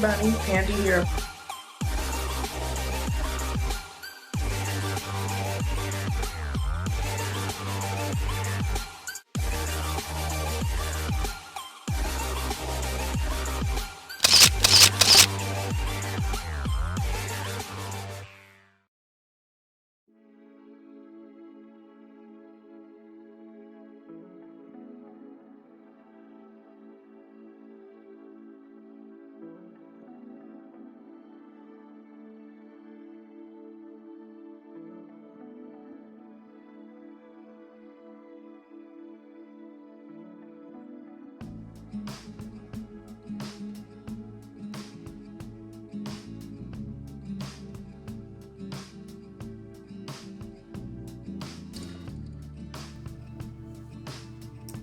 everybody, Pandi here.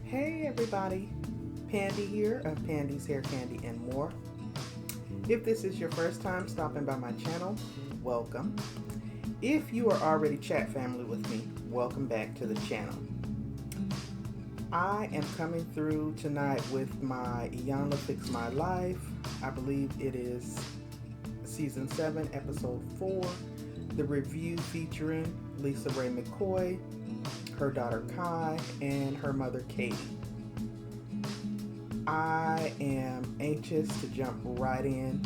Hey everybody, Pandi here of Pandi's Hair Candy and More. If this is your first time stopping by my channel, welcome. If you are already chat family with me, welcome back to the channel. I am coming through tonight with my IyanlaFixMyLife. I believe it is season 7, episode 4. The review featuring LisaRaye McCoy, her daughter Kai, and her mother Katie. I am anxious to jump right in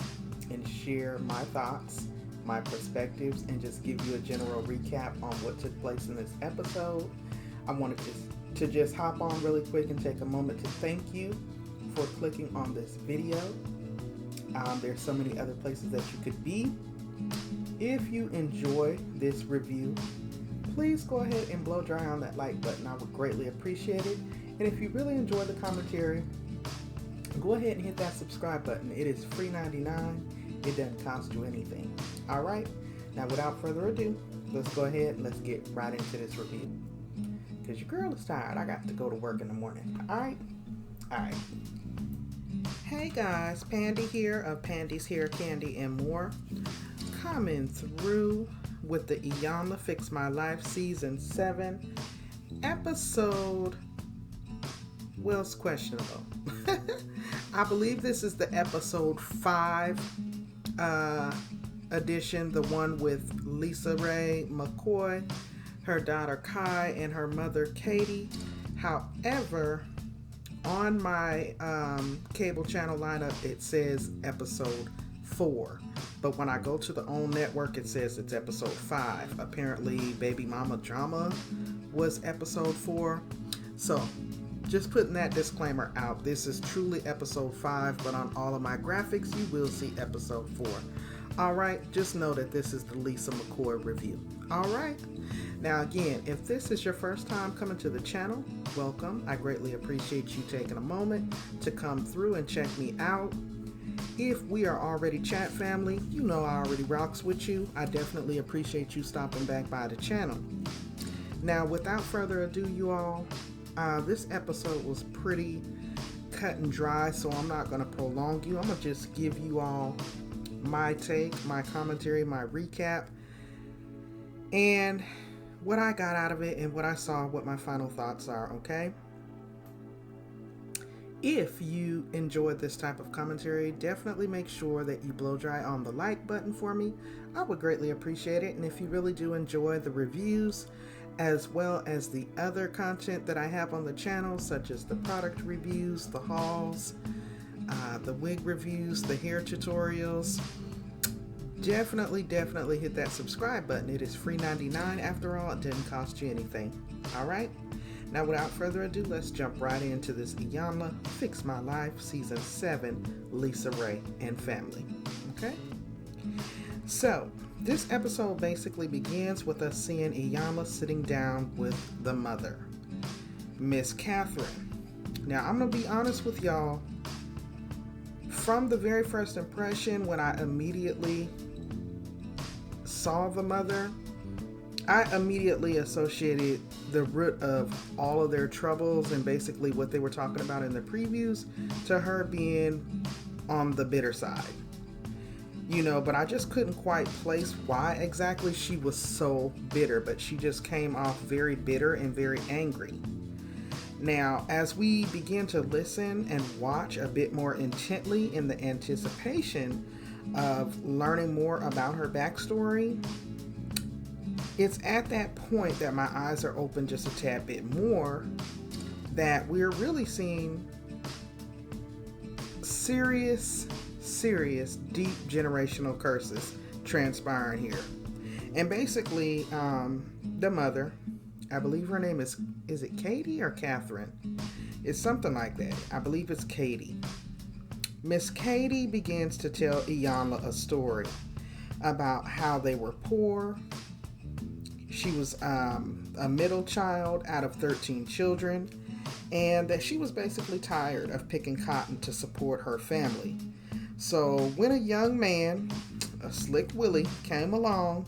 and share my thoughts, my perspectives, and just give you a general recap on what took place in this episode. I wanted to just hop on really quick and take a moment to thank you for clicking on this video. There's so many other places that you could be. If you enjoy this review, please go ahead and blow dry on that like button. I would greatly appreciate it. And if you really enjoy the commentary, go ahead and hit that subscribe button. It is free 99. It doesn't cost you anything. All right. Now, without further ado, let's go ahead and let's get right into this review. Because your girl is tired. I got to go to work in the morning. All right. All right. Hey guys, Pandi here of Pandi's Hair Candy and More, coming through with the IyanlaFixMyLife season 7 episode. Well, it's questionable. I believe this is the episode 5 edition, the one with LisaRaye McCoy, her daughter Kai, and her mother Katie. However, on my cable channel lineup, it says episode 4. But when I go to the OWN network, it says it's episode 5. Apparently, Baby Mama Drama was episode 4. So, just putting that disclaimer out. This is truly episode 5, but on all of my graphics, you will see episode 4. Alright, just know that this is the Lisa McCoy review. Alright, now again, if this is your first time coming to the channel, welcome. I greatly appreciate you taking a moment to come through and check me out. If we are already chat family, you know I already rocks with you. I definitely appreciate you stopping back by the channel. Now, without further ado, you all, this episode was pretty cut and dry, so I'm not going to prolong you. I'm going to just give you all my take, my commentary, my recap, and what I got out of it and what I saw, what my final thoughts are, okay? If you enjoyed this type of commentary, definitely make sure that you blow dry on the like button for me. I would greatly appreciate it. And if you really do enjoy the reviews, as well as the other content that I have on the channel, such as the product reviews, the hauls, the wig reviews, the hair tutorials, definitely hit that subscribe button. It is free 99 after all. It didn't cost you anything. All right. Now, without further ado, let's jump right into this IyanlaFixMyLife season 7, LisaRaye and family. Okay. So this episode basically begins with us seeing Iyanla sitting down with the mother, Miss Catherine. Now, I'm going to be honest with y'all. From the very first impression, when I immediately saw the mother, I immediately associated the root of all of their troubles and basically what they were talking about in the previews to her being on the bitter side. You know, but I just couldn't quite place why exactly she was so bitter, but she just came off very bitter and very angry. Now, as we begin to listen and watch a bit more intently in the anticipation of learning more about her backstory, it's at that point that my eyes are open just a tad bit more, that we're really seeing serious, deep generational curses transpiring here. And basically, the mother, I believe her name is it Katie or Catherine? It's something like that. I believe it's Katie. Miss Katie begins to tell Iyanla a story about how they were poor. She was a middle child out of 13 children, and that she was basically tired of picking cotton to support her family. So when a young man, a slick Willie, came along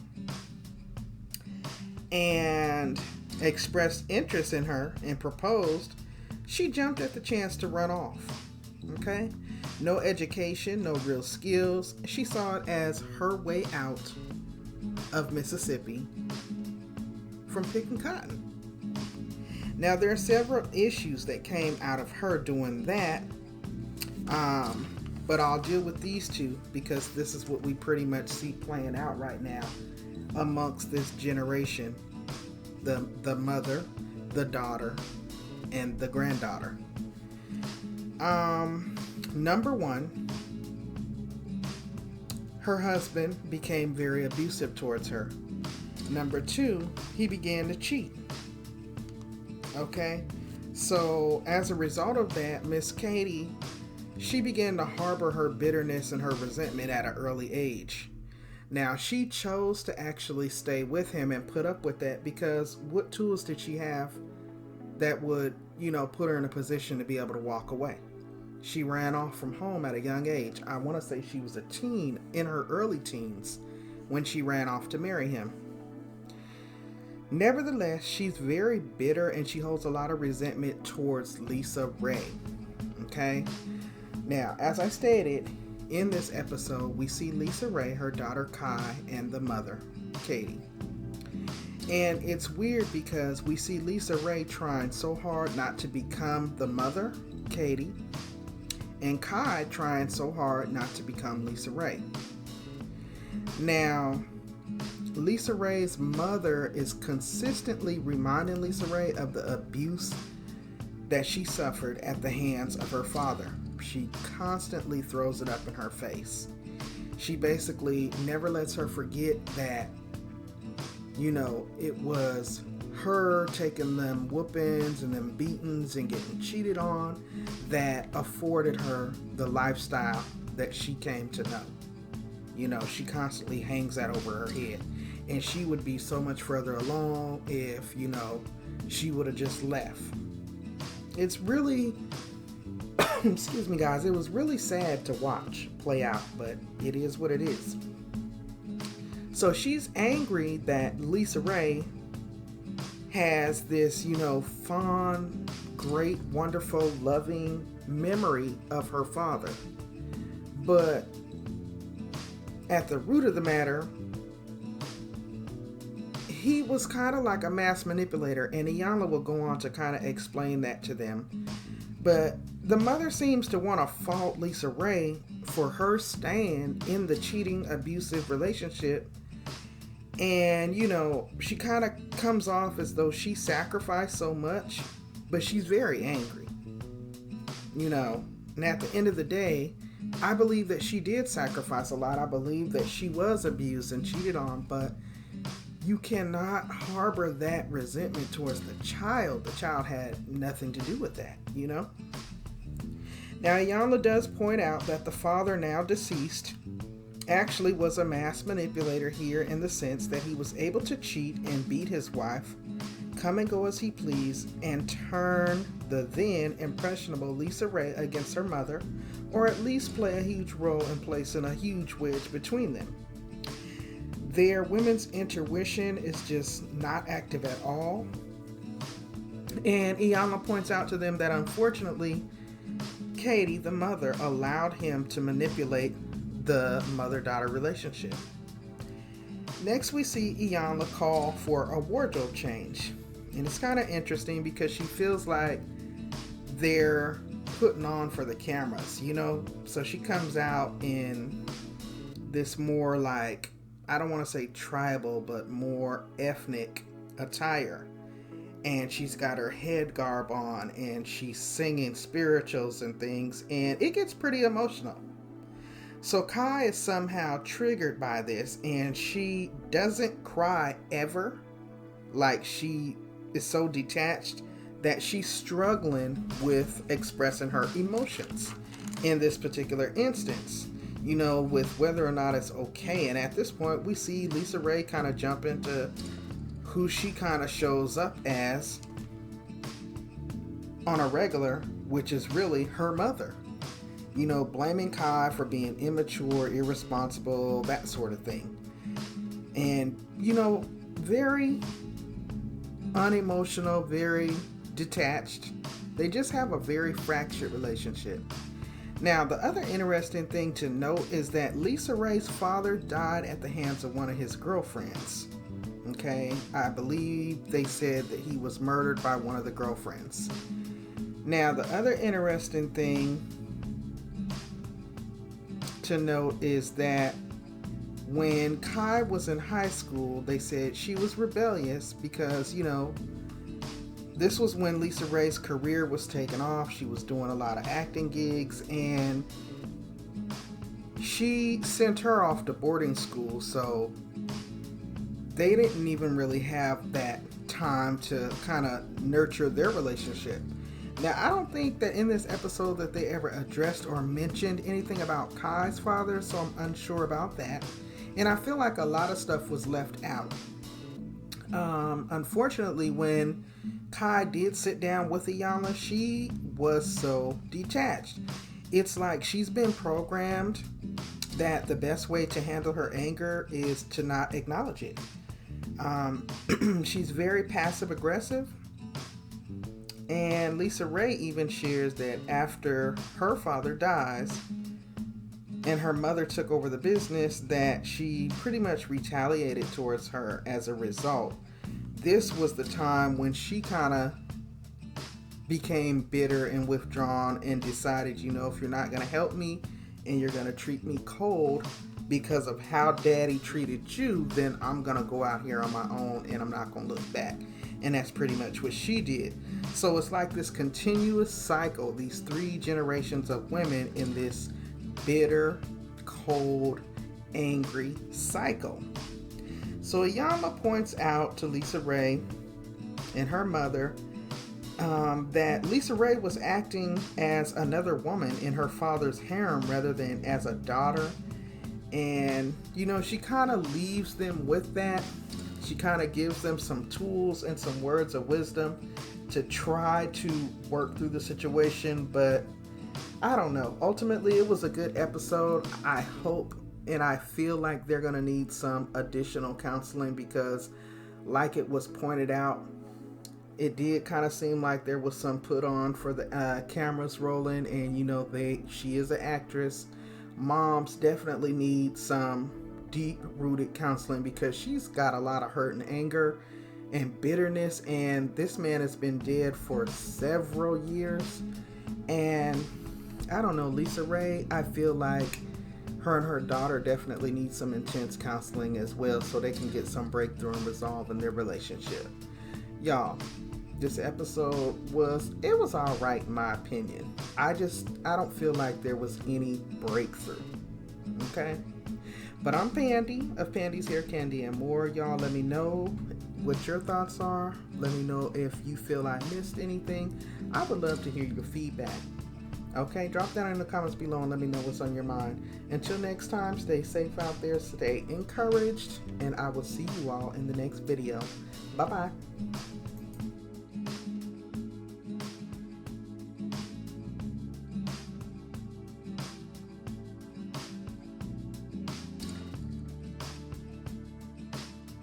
and expressed interest in her and proposed, she jumped at the chance to run off. Okay? No education, no real skills. She saw it as her way out of Mississippi from picking cotton. Now, there are several issues that came out of her doing that, but I'll deal with these two because this is what we pretty much see playing out right now amongst this generation. The mother, the daughter, and the granddaughter. Number one, her husband became very abusive towards her. Number two, he began to cheat. Okay? So as a result of that, Miss Katie, she began to harbor her bitterness and her resentment at an early age. Now, she chose to actually stay with him and put up with that because what tools did she have that would, put her in a position to be able to walk away? She ran off from home at a young age. I want to say she was a teen, in her early teens, when she ran off to marry him. Nevertheless, she's very bitter and she holds a lot of resentment towards LisaRaye. Okay? Now, as I stated, in this episode, we see LisaRaye, her daughter Kai, and the mother, Katie. And it's weird because we see LisaRaye trying so hard not to become the mother, Katie, and Kai trying so hard not to become LisaRaye. Now, LisaRaye's mother is consistently reminding LisaRaye of the abuse that she suffered at the hands of her father. She constantly throws it up in her face. She basically never lets her forget that, it was her taking them whoopings and them beatings and getting cheated on that afforded her the lifestyle that she came to know. She constantly hangs that over her head. And she would be so much further along if, she would have just left. It's really, excuse me guys, it was really sad to watch play out, but it is what it is. So she's angry that LisaRaye has this, fond, great, wonderful, loving memory of her father. But at the root of the matter, he was kind of like a mass manipulator, and Iyanla will go on to kind of explain that to them. But the mother seems to want to fault LisaRaye for her stand in the cheating, abusive relationship. And, she kind of comes off as though she sacrificed so much, but she's very angry. And at the end of the day, I believe that she did sacrifice a lot. I believe that she was abused and cheated on, but you cannot harbor that resentment towards the child. The child had nothing to do with that, Now, Iyanla does point out that the father, now deceased, actually was a mass manipulator here in the sense that he was able to cheat and beat his wife, come and go as he pleased, and turn the then impressionable LisaRaye against her mother, or at least play a huge role in placing a huge wedge between them. Their women's intuition is just not active at all. And Iyanla points out to them that unfortunately, Katie, the mother, allowed him to manipulate the mother-daughter relationship. Next, we see Iyanla call for a wardrobe change. And it's kind of interesting because she feels like they're putting on for the cameras, you know? So she comes out in this more like, I don't want to say tribal, but more ethnic attire. And she's got her head garb on and she's singing spirituals and things, and it gets pretty emotional. So Kai is somehow triggered by this, and she doesn't cry ever. Like, she is so detached that she's struggling with expressing her emotions in this particular instance, you know, with whether or not it's okay. And at this point, we see LisaRaye kind of jump into who she kind of shows up as on a regular, which is really her mother. You know, blaming Kai for being immature, irresponsible, that sort of thing. And, you know, very unemotional, very detached. They just have a very fractured relationship. Now, the other interesting thing to note is that LisaRaye's father died at the hands of one of his girlfriends. Okay, I believe they said that he was murdered by one of the girlfriends. Now, the other interesting thing to note is that when Kai was in high school, they said she was rebellious because, you know, this was when LisaRaye's career was taking off. She was doing a lot of acting gigs, and she sent her off to boarding school, so they didn't even really have that time to kind of nurture their relationship. Now, I don't think that in this episode that they ever addressed or mentioned anything about Kai's father, so I'm unsure about that. And I feel like a lot of stuff was left out. Unfortunately, when Kai did sit down with Iyanla, she was so detached. It's like she's been programmed that the best way to handle her anger is to not acknowledge it. She's very passive aggressive, and LisaRaye even shares that after her father dies and her mother took over the business, that she pretty much retaliated towards her as a result. This was the time when she kind of became bitter and withdrawn and decided, you know, if you're not going to help me and you're going to treat me cold because of how daddy treated you, then I'm going to go out here on my own and I'm not going to look back. And that's pretty much what she did. So it's like this continuous cycle, these 3 generations of women in this bitter, cold, angry cycle. So Iyanla points out to LisaRaye and her mother that LisaRaye was acting as another woman in her father's harem rather than as a daughter. And, you know, she kind of leaves them with that. She kind of gives them some tools and some words of wisdom to try to work through the situation. But I don't know. Ultimately, it was a good episode. I hope and I feel like they're going to need some additional counseling because, like it was pointed out, it did kind of seem like there was some put on for the cameras rolling. And, you know, she is an actress. Moms definitely need some deep-rooted counseling because she's got a lot of hurt and anger and bitterness, and this man has been dead for several years. And I don't know, LisaRaye, I feel like her and her daughter definitely need some intense counseling as well so they can get some breakthrough and resolve in their relationship. Y'all, this episode was all right in my opinion. I don't feel like there was any breakthrough. Okay? But I'm Pandi of Pandi's Hair Candy and More. Y'all, let me know what your thoughts are. Let me know if you feel I missed anything. I would love to hear your feedback. Okay, drop that in the comments below and let me know what's on your mind. Until next time, stay safe out there, stay encouraged, and I will see you all in the next video. Bye-bye.